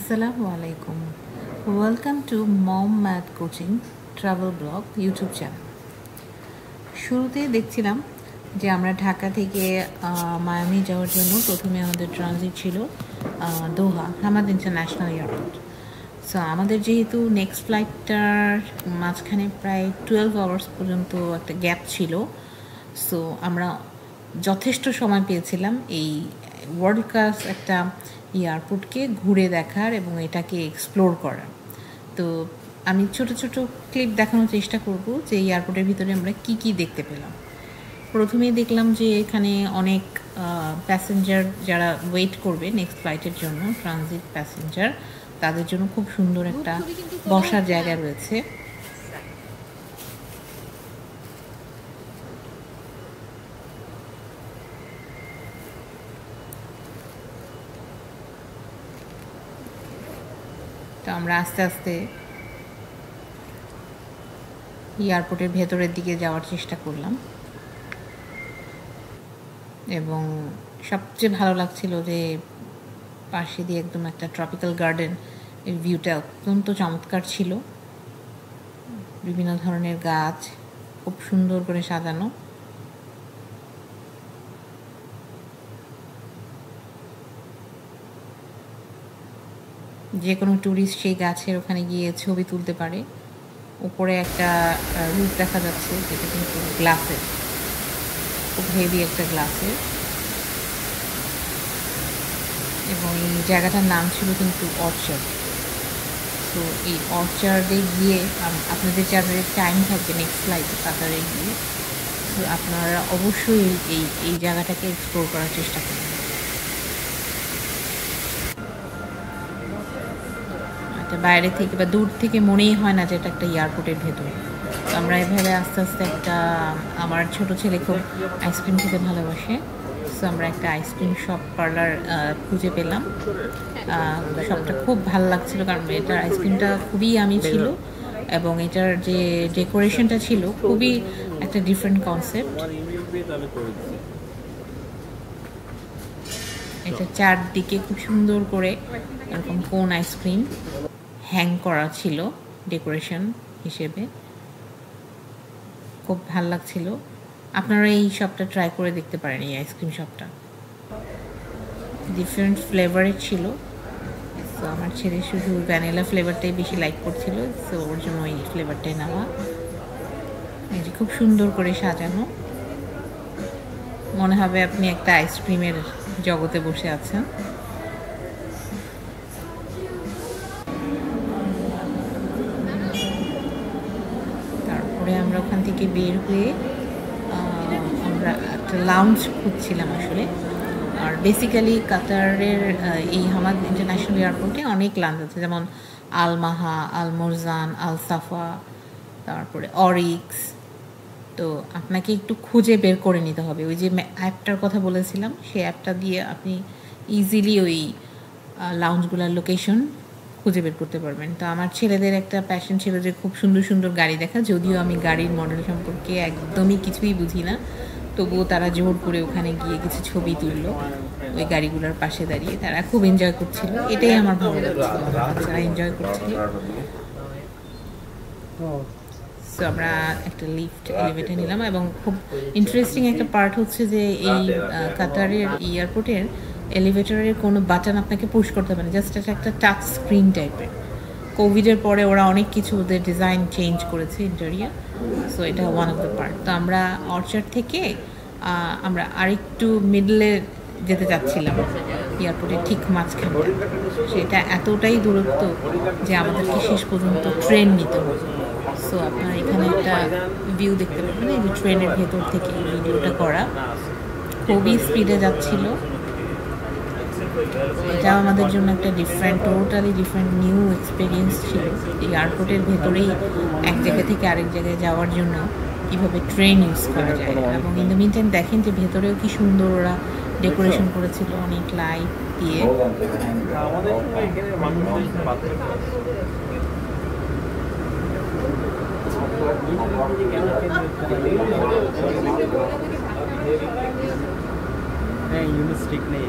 Assalamu alaikum. Welcome to Mom Math Coaching Travel Blog YouTube channel. শুরুতে দেখছিলাম যে আমরা ঢাকা থেকে মায়ামি যাওয়ার জন্য প্রথমে আমাদের ট্রানজিট ছিল দোহা হামাদ ইন্টারন্যাশনাল এয়ারপোর্ট। সো আমাদের যেহেতু নেক্সট ফ্লাইটটার মাঝখানে প্রায় 12 আওয়ার্স পর্যন্ত একটা গ্যাপ ছিল, সো আমরা যথেষ্ট সময় পেয়েছিলাম এই ওয়ার্ল্ড ক্লাস একটা এয়ারপোর্টকে ঘুরে দেখার এবং এটাকে এক্সপ্লোর করার। তো আমি ছোট ছোট ক্লিপ দেখানোর চেষ্টা করব যে এয়ারপোর্টের ভিতরে আমরা কি কি দেখতে পেলাম। প্রথমেই দেখলাম যে এখানে অনেক প্যাসেঞ্জার যারা ওয়েট করবে নেক্সট ফ্লাইটের জন্য, ট্রানজিট প্যাসেঞ্জার, তাদের জন্য খুব সুন্দর একটা বসার জায়গা রয়েছে। তো আমরা আস্তে আস্তে এয়ারপোর্টের ভেতরের দিকে যাওয়ার চেষ্টা করলাম এবং সবচেয়ে ভালো লাগছিল যে পাশে দিয়ে একদম একটা ট্রপিক্যাল গার্ডেন এর ভিউটা অত্যন্ত চমৎকার ছিল। বিভিন্ন ধরনের গাছ খুব সুন্দর করে সাজানো। যে কোনো ট্যুরিস্ট সেই গাছের ওখানে গিয়ে ছবি তুলতে পারে। উপরে একটা রুফ দেখা যাচ্ছে যেটা কিন্তু গ্লাসের, খুব হেভি একটা গ্লাসের, এবং এই জায়গাটার নাম ছিল কিন্তু অর্চার্ড। তো এই অর্চার্ডে গিয়ে আপনাদের যাদের টাইম থাকবে নেক্সট ফ্লাইটে কাতারে গিয়ে, তো আপনারা অবশ্যই এই জায়গাটাকে এক্সপ্লোর করার চেষ্টা করবেন। বাইরে থেকে বা দূর থেকে মনেই হয় না যে এটা একটা এয়ারপোর্টের ভেতরে। তো আমরা এভাবে আস্তে আস্তে একটা, আমার ছোট ছেলে খুব আইসক্রিম খেতে ভালোবাসে, সো আমরা একটা আইসক্রিম শপ পার্লার খুঁজে পেলাম। শপটা খুব ভালো লাগছিল কারণ এটার আইসক্রিমটা খুবই ইয়ামি ছিল এবং এটার যে ডেকোরেশনটা ছিল খুবই একটা ডিফারেন্ট কনসেপ্ট। এটা চারদিকে খুব সুন্দর করে এরকম কোন আইসক্রিম হ্যাং করা ছিল ডেকোরেশন হিসেবে, খুব ভাল লাগছিল। আপনারা এই শপটা ট্রাই করে দেখতে পারেন। এই আইসক্রিম শপটা ডিফারেন্ট ফ্লেভারের ছিল, সো আমার ছেলে শুধু ভ্যানিলা ফ্লেভারটাই বেশি লাইক করছিল, সো ওর জন্য ওই ফ্লেভারটাই নেওয়া। এই যে খুব সুন্দর করে সাজানো, মনে হবে আপনি একটা আইসক্রিমের জগতে বসে আছেন। তারপরে আমরা ওখান থেকে বের হয়ে আমরা একটা লাউঞ্জ খুঁজছিলাম আসলে। আর বেসিক্যালি কাতারের এই হামাদ ইন্টারন্যাশনাল এয়ারপোর্টে অনেক লাউঞ্জ আছে, যেমন আল মাহা, আল মোরজান, আল সাফা, তারপরে অরিক্স। তো আপনাকে একটু খুঁজে বের করে নিতে হবে। ওই যে অ্যাপটার কথা বলেছিলাম, সেই অ্যাপটা দিয়ে আপনি ইজিলি ওই লাউঞ্জগুলোর লোকেশন খুঁজে বের করতে পারবেন। তো আমার ছেলেদের একটা প্যাশন ছিল যে খুব সুন্দর সুন্দর গাড়ি দেখা, যদিও আমি গাড়ির মডেল সম্পর্কে একদমই কিছুই বুঝি না, তবুও তারা জোর করে ওখানে গিয়ে কিছু ছবি তুললো ওই গাড়িগুলোর পাশে দাঁড়িয়ে। তারা খুব এনজয় করছিল, এটাই আমার ভালো লাগছিল, বাচ্চারা এনজয় করছিল। সো আমরা একটা লিফট এলিভেটর নিলাম এবং খুব ইন্টারেস্টিং একটা পার্ট হচ্ছে যে এই কাতারের এয়ারপোর্টের এলিভেটরের কোনো বাটন আপনাকে পুশ করতে হবে না, জাস্ট একটা টাচ স্ক্রিন টাইপের। কোভিডের পরে ওরা অনেক কিছু ওদের ডিজাইন চেঞ্জ করেছে ইন্টেরিয়ার, সো এটা ওয়ান অফ দ্য পার্ট। তো আমরা অর্চার্ড থেকে আমরা আরেকটু মিডলে যেতে চাচ্ছিলাম এয়ারপোর্টের ঠিক মাঝখানটা। সেটা এতটাই দূরত্ব যে আমাদেরকে শেষ পর্যন্ত ট্রেন নিতে হবে। সো আপনারা এখানে একটা ভিউ দেখতে পাবেন, এই যে ট্রেনের ভেতর থেকে এই ভিডিওটা করা, খুবই স্পিডে যাচ্ছিল। এটা আমাদের জন্য একটা টোটালি ডিফারেন্ট নিউ এক্সপিরিয়েন্স ছিল। এয়ারপোর্টের ভেতরেই এক জায়গা থেকে আরেক জায়গায় যাওয়ার জন্য কীভাবে ট্রেন ইউজ করা যায়। এবং ইন দ্য মিন টাইম দেখেন যে ভেতরেও কি সুন্দর ওরা ডেকোরেশন করেছিল অনেক লাইট দিয়ে।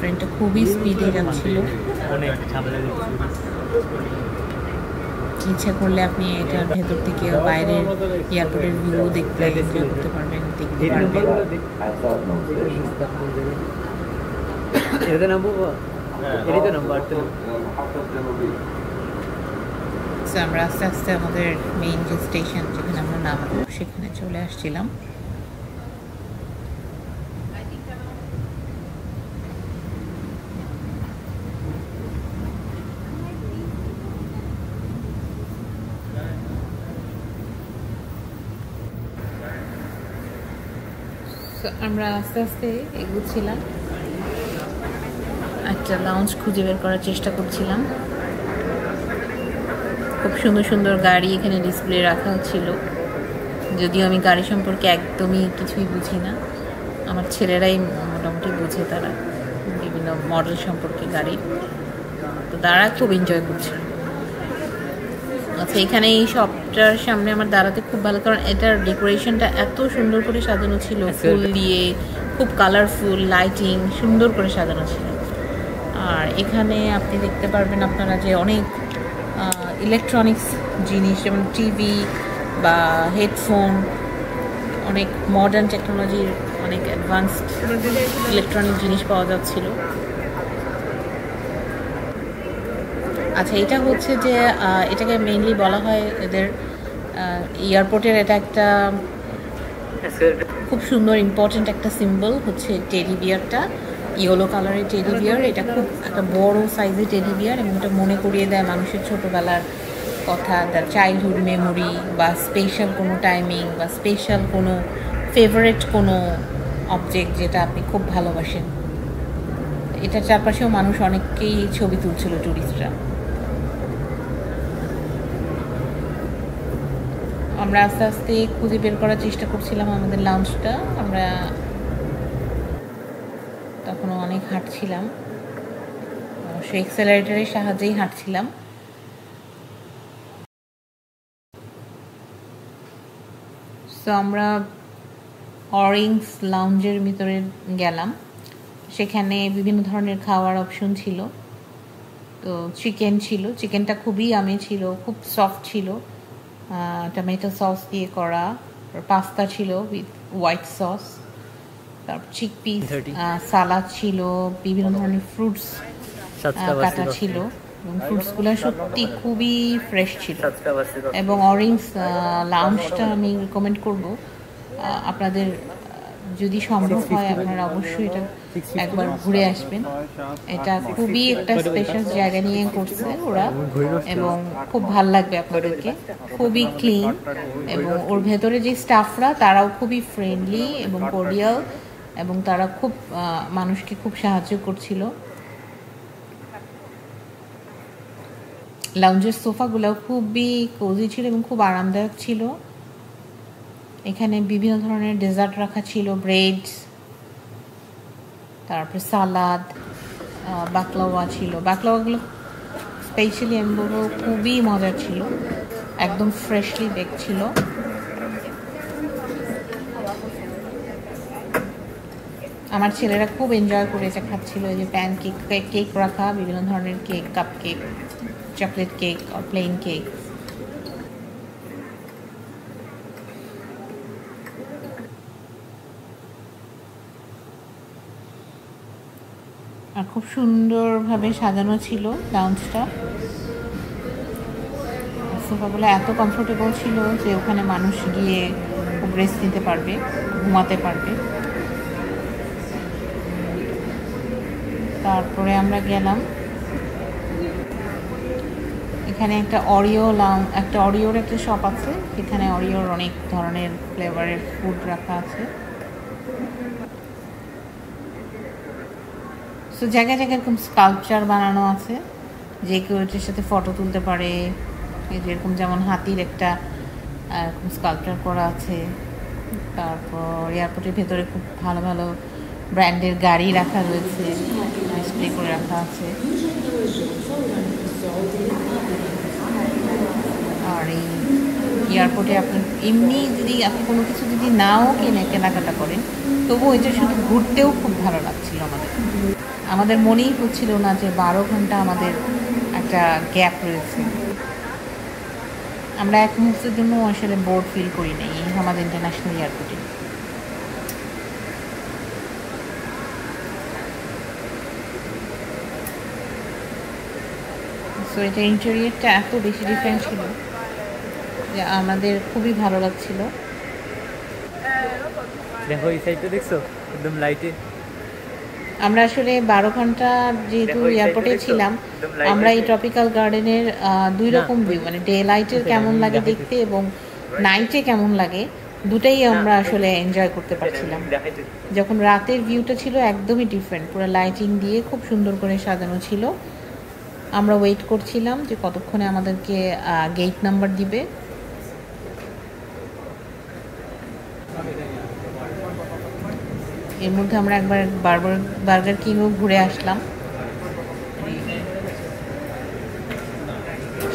ট্রেনটা খুবই স্পিডে যাচ্ছিল। ইচ্ছা করলে আপনি এটার ভেতর থেকে বাইরের এয়ারপোর্টের ভিউ দেখতে এনজয় করতে পারবেন, দেখতে পারবেন। আমরা আস্তে আস্তে আমাদের মেইন যে স্টেশন যেখানে আমরা নামবো সেখানে চলে আসছিলাম। আমরা আস্তে আস্তে এগোচ্ছিলাম, একটা লাউঞ্জ খুঁজে বের করার চেষ্টা করছিলাম। খুব সুন্দর সুন্দর গাড়ি এখানে ডিসপ্লে রাখা ছিল, যদিও আমি গাড়ি সম্পর্কে একদমই কিছুই বুঝি না, আমার ছেলেরাই মোটামুটি বুঝে, তারা বিভিন্ন মডেল সম্পর্কে গাড়ি, তো তারা খুব এনজয় করছিল। আচ্ছা, এখানে এই শপটার সামনে আমার দাঁড়াতে খুব ভালো, কারণ এটার ডেকোরেশনটা এত সুন্দর করে সাজানো ছিল, ফুল দিয়ে খুব কালারফুল, লাইটিং সুন্দর করে সাজানো ছিল। আর এখানে আপনি দেখতে পারবেন আপনারা যে অনেক ইলেকট্রনিক্স জিনিস, যেমন টিভি বা হেডফোন, অনেক মডার্ন টেকনোলজির অনেক অ্যাডভান্সড ইলেকট্রনিক জিনিস পাওয়া যাচ্ছিল। আচ্ছা, এটা হচ্ছে যে এটাকে মেইনলি বলা হয় এদের এয়ারপোর্টের, এটা একটা খুব সুন্দর ইম্পর্টেন্ট একটা সিম্বল হচ্ছে টেডি বিয়ারটা, ইয়েলো কালারের টেডি বিয়ার। এটা খুব একটা বড় সাইজের টেডি বিয়ার এবং এটা মনে করিয়ে দেয় মানুষের ছোটোবেলার কথা, তার চাইল্ডহুড মেমোরি বা স্পেশাল কোনো টাইমিং বা স্পেশাল কোনো ফেভারেট কোনো অবজেক্ট যেটা আপনি খুব ভালোবাসেন। এটার চারপাশেও মানুষ অনেককেই ছবি তুলছিল, টুরিস্টরা। আমরা আস্তে আস্তে খুঁজে বের করার চেষ্টা করছিলাম আমাদের লাউঞ্জটা। আমরা তখনও অনেক হাঁটছিলাম, অবশ্যই এক্সেলারেটরের সাহায্যেই হাঁটছিলাম। তো আমরা অরেঞ্জ লাউঞ্জের ভিতরে গেলাম, সেখানে বিভিন্ন ধরনের খাওয়ার অপশন ছিল। তো চিকেন ছিল, চিকেনটা খুবই ইয়ামি ছিল, খুব সফট ছিল, টমেটো সস দিয়ে করা। পাস্তা ছিল উইথ হোয়াইট সস, তারপর চিকপিস, সালাদ ছিল, বিভিন্ন ধরনের ফ্রুটস কাটা ছিল, এবং ফ্রুটসগুলো সত্যি খুবই ফ্রেশ ছিল। এবং অরেঞ্জ লাউঞ্জটা আমি রেকমেন্ড করব আপনাদের, যদি সম্ভব হয় আপনারা অবশ্যই এটা একবার ঘুরে আসবেন। এটা খুবই একটা স্পেশাল জায়গা নিয়ে করছে ওরা, এবং খুব ভাল লাগবে আপনাদেরকে। খুবই ক্লিন, এবং ওর ভেতরে যে স্টাফরা তারাও খুবই ফ্রেন্ডলি এবং কর্ডিয়াল, এবং তারা খুব মানুষকে খুব সাহায্য করছিল। লাউঞ্জের সোফাগুলো খুবই কোজি ছিল এবং খুব আরামদায়ক ছিল। এখানে বিভিন্ন ধরনের ডেজার্ট রাখা ছিল, ব্রেড, তারপরে সালাদ, বাকলাওয়া ছিল। বাকলাওয়াগুলো স্পেশালি আমি বলবো খুবই মজার ছিল, একদম ফ্রেশলি বেক ছিল। আমার ছেলেরা খুব এনজয় করে এটা খাচ্ছিল। এই যে প্যান কেক, কেক রাখা, বিভিন্ন ধরনের cake, cup cake, chocolate cake আর প্লেন কেক। আর খুব সুন্দরভাবে সাজানো ছিল লাউঞ্জটা। সোফাগুলো এত কমফোর্টেবল ছিল যে ওখানে মানুষ গিয়ে খুব রেস্ট নিতে পারবে, ঘুমাতে পারবে। তারপরে আমরা গেলাম এখানে একটা অরিওর একটা শপ আছে, এখানে অরিওর অনেক ধরনের ফ্লেভারের ফুড রাখা আছে। তো জায়গায় জায়গায় এরকম স্কাল্পচার বানানো আছে, যে কেউ এটার সাথে ফটো তুলতে পারে। যেরকম যেমন হাতির একটা এরকম স্কাল্পচার করা আছে। তারপর এয়ারপোর্টের ভেতরে খুব ভালো ভালো ব্র্যান্ডের গাড়ি রাখা রয়েছে, ডিসপ্লে করে রাখা আছে। আর এই এয়ারপোর্টে আপনি এমনি যদি আপনি কোনো কিছু যদি নাও কেনাকাটা করেন, তবুও এটা শুধু ঘুরতেও খুব ভালো লাগছিল আমাদের। আমাদের মনেই হচ্ছিল না যে 12 ঘন্টা আমাদের একটা গ্যাপ রয়েছে। আমরা এক মুহূর্তের জন্য আসলে বোর ফিল করি নাই এই হামাদ ইন্টারন্যাশনাল এয়ারপোর্টে। সো এটা ইন্টেরিয়রটা এত বেশি ডিফারেন্ট ছিল যে আমাদের খুবই ভালো লাগছিল। দেখো এই সাইডটা দেখছো একদম লাইটে। আমরা আসলে 12 ঘন্টা যেহেতু এয়ারপোর্টে ছিলাম, আমরা এই ট্রপিক্যাল গার্ডেনের 2 রকম ভিউ, মানে ডে লাইটের কেমন লাগে দেখতে এবং নাইটে কেমন লাগে, দুটাই আমরা আসলে এনজয় করতে পারছিলাম। যখন রাতের ভিউটা ছিল একদমই ডিফারেন্ট, পুরো লাইটিং দিয়ে খুব সুন্দর করে সাজানো ছিল। আমরা ওয়েট করছিলাম যে কতক্ষণে আমাদেরকে গেট নাম্বার দিবে। এর মধ্যে আমরা একবার বার্গার কিংও ঘুরে আসলাম।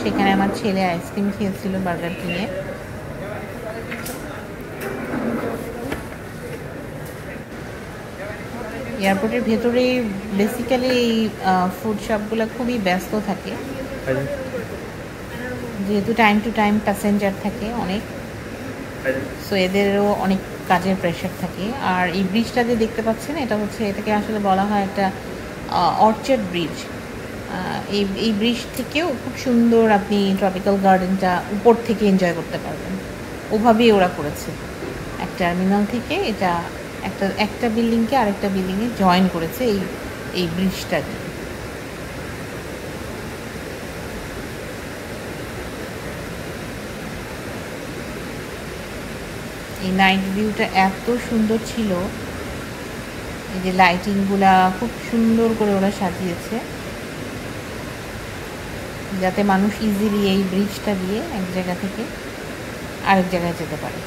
সেখানে আমার ছেলে আইসক্রিম খেয়েছিল বার্গার কিংয়ে। এয়ারপোর্টের ভেতরে বেসিক্যালি এই ফুড শপগুলো খুবই ব্যস্ত থাকে, যেহেতু টাইম টু টাইম প্যাসেঞ্জার থাকে অনেক, সো এদেরও অনেক কাজের প্রেশার থাকে। আর এই ব্রিজটা যে দেখতে পাচ্ছেন, এটাকে আসলে বলা হয় একটা অর্চার্ড ব্রিজ। এই ব্রিজ থেকেও খুব সুন্দর আপনি ট্রপিক্যাল গার্ডেনটা উপর থেকে এনজয় করতে পারবেন। ওভাবেই ওরা করেছে, এক টার্মিনাল থেকে এটা একটা বিল্ডিংকে আরেকটা বিল্ডিংয়ে জয়েন করেছে এই ব্রিজটা দিয়ে। এই নাইট ভিউটা এত সুন্দর ছিল, এই যে লাইটিংগুলা খুব সুন্দর করে ওরা সাজিয়েছে যাতে মানুষ ইজিলি এই ব্রিজটা দিয়ে এক জায়গা থেকে আরেক জায়গায় যেতে পারে।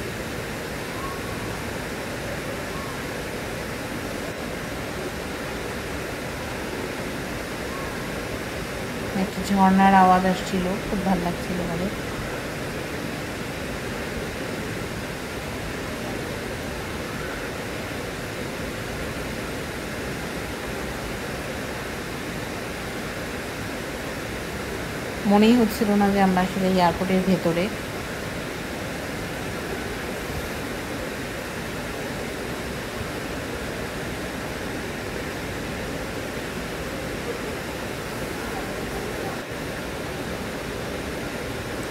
একটা ঝর্ণার আওয়াজ আসছিল, খুব ভালো লাগছিল আমাদের। মনেই হচ্ছিল না যে আমরা আসলে এয়ারপোর্টের ভেতরে।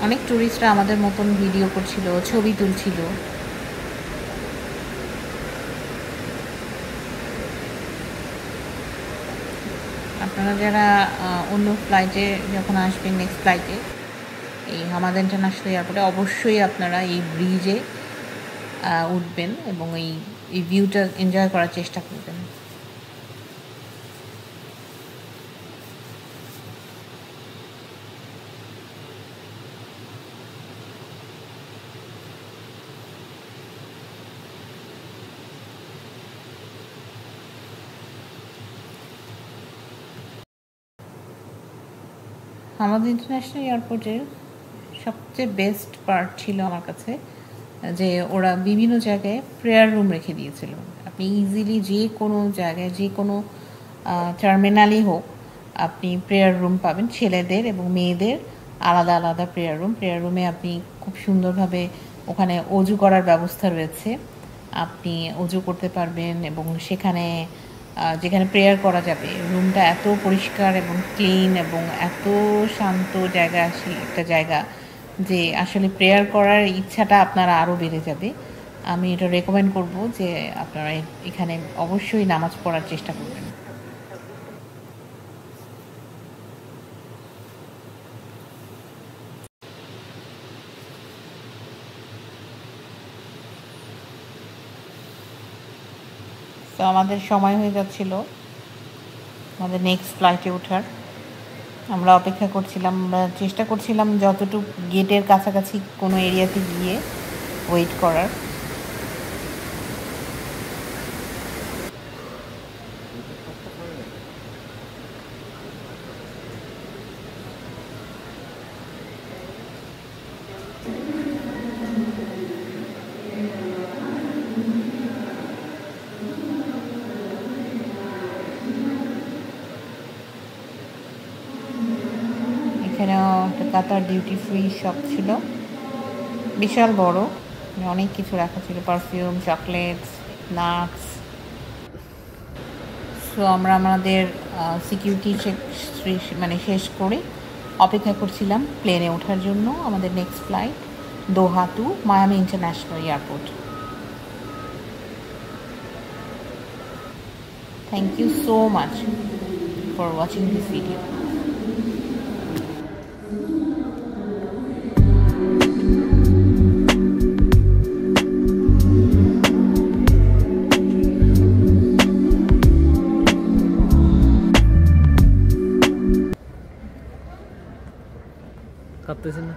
অনেক ট্যুরিস্টরা আমাদের মতন ভিডিও করছিল, ছবি তুলছিল। আপনারা যারা অন্য ফ্লাইটে যখন আসবেন, নেক্সট ফ্লাইটে এই হামাদ ইন্টারন্যাশনাল এয়ারপোর্টে, অবশ্যই আপনারা এই ব্রিজে উঠবেন এবং এই ভিউটা এনজয় করার চেষ্টা করবেন। হামাদ ইন্টারন্যাশনাল এয়ারপোর্টের সবচেয়ে বেস্ট পার্ট ছিল আমার কাছে যে ওরা বিভিন্ন জায়গায় প্রেয়ার রুম রেখে দিয়েছিল। আপনি ইজিলি যে কোনো জায়গায়, যে কোনো টার্মিনালই হোক, আপনি প্রেয়ার রুম পাবেন, ছেলেদের এবং মেয়েদের আলাদা আলাদা প্রেয়ার রুমে আপনি খুব সুন্দরভাবে, ওখানে অজু করার ব্যবস্থা রয়েছে, আপনি অজু করতে পারবেন এবং সেখানে যেখানে প্রেয়ার করা যাবে, রুমটা এত পরিষ্কার এবং ক্লিন এবং এত শান্ত একটা জায়গা যে আসলে প্রেয়ার করার ইচ্ছাটা আপনারা আরও বেড়ে যাবে। আমি এটা রেকমেন্ড করব যে আপনারা এখানে অবশ্যই নামাজ পড়ার চেষ্টা করবেন। তো আমাদের সময় হয়ে যাচ্ছিল আমাদের নেক্সট ফ্লাইটে ওঠার। আমরা অপেক্ষা করছিলাম, আমরা চেষ্টা করছিলাম যতটুকু গেটের কাছাকাছি কোনো এরিয়াতে গিয়ে ওয়েট করার। এখানেও একটা কাতার ডিউটি ফ্রি শপ ছিল, বিশাল বড়, অনেক কিছু রাখা ছিল, পারফিউম, চকলেটস, নাটস। সো আমরা আমাদের সিকিউরিটি চেক মানে শেষ করে অপেক্ষা করছিলাম প্লেনে ওঠার জন্য, আমাদের next flight Doha to Miami international airport. Thank you so much for watching this video. কাঁপতেছে না?